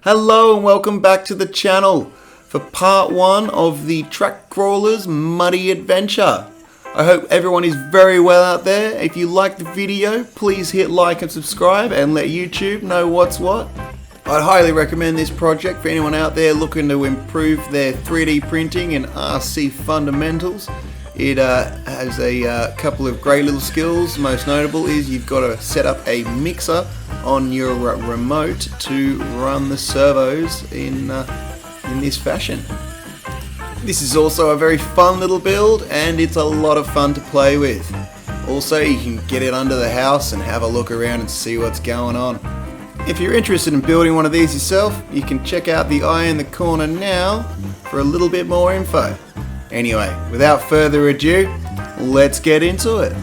Hello and welcome back to the channel for part 1 of the Tracked Crawler's Muddy Adventure. I hope everyone is very well out there. If you liked the video, please hit like and subscribe and let YouTube know what's what. I'd highly recommend this project for anyone out there looking to improve their 3D printing and RC fundamentals. It has a couple of great little skills. Most notable is you've got to set up a mixer on your remote to run the servos in this fashion. This is also a very fun little build and it's a lot of fun to play with. Also, you can get it under the house and have a look around and see what's going on. If you're interested in building one of these yourself, you can check out the eye in the corner now for a little bit more info. Anyway, without further ado, let's get into it.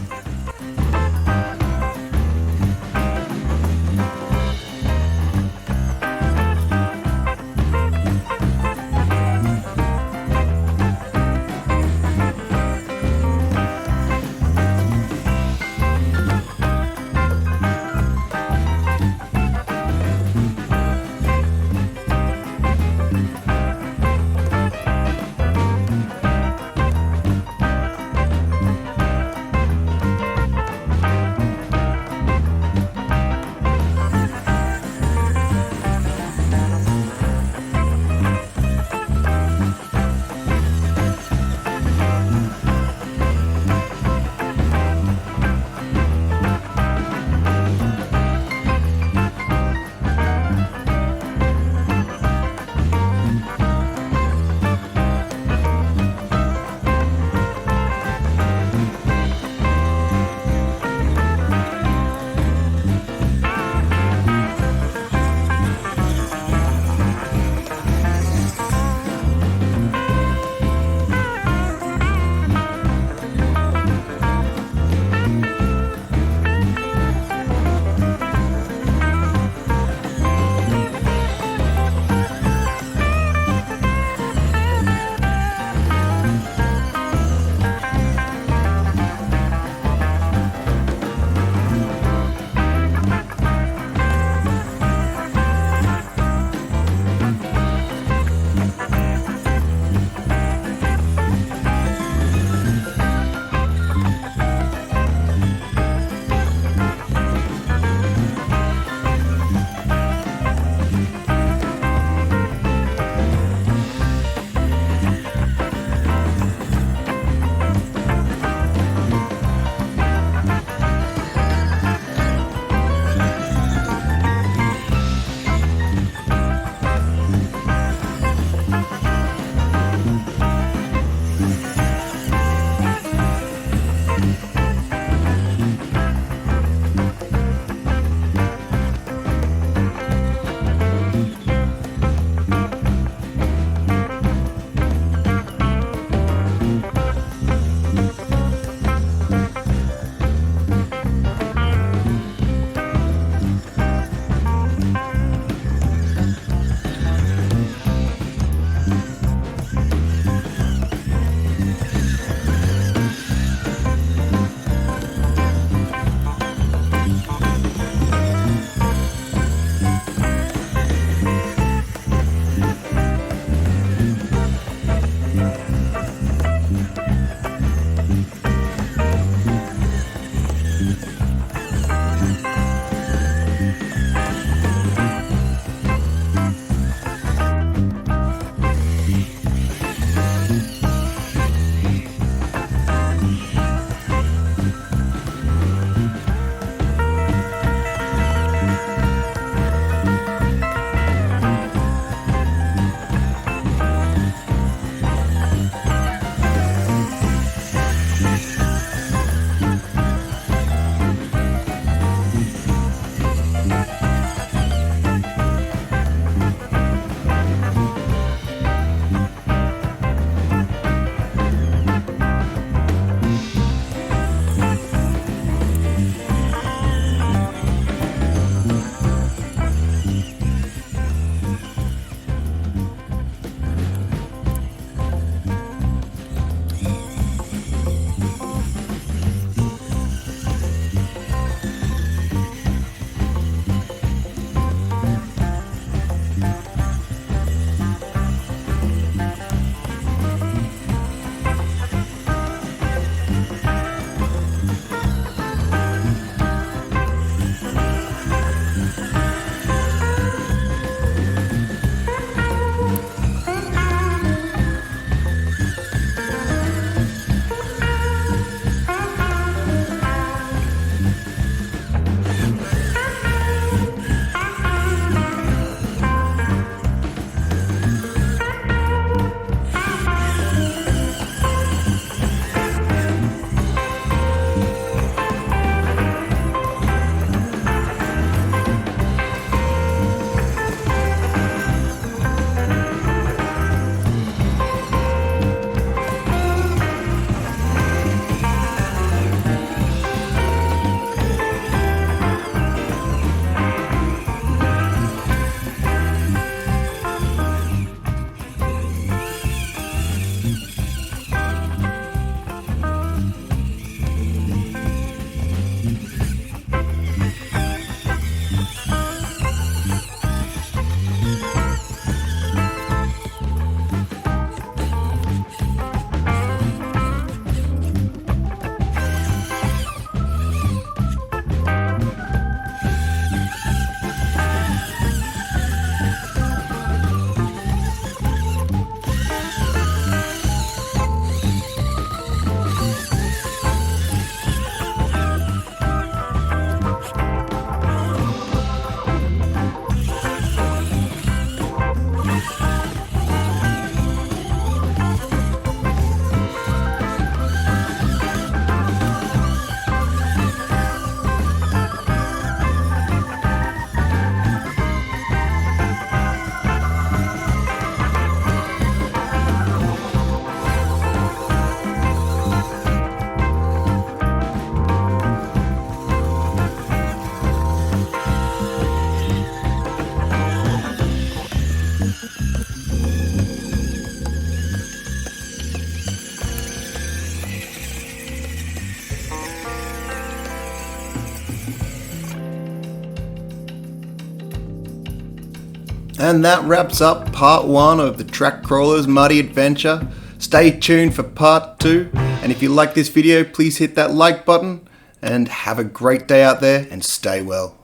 And that wraps up part 1 of the Tracked Crawler's muddy adventure. Stay tuned for part 2, and if you like this video, please hit that like button, and have a great day out there and stay well.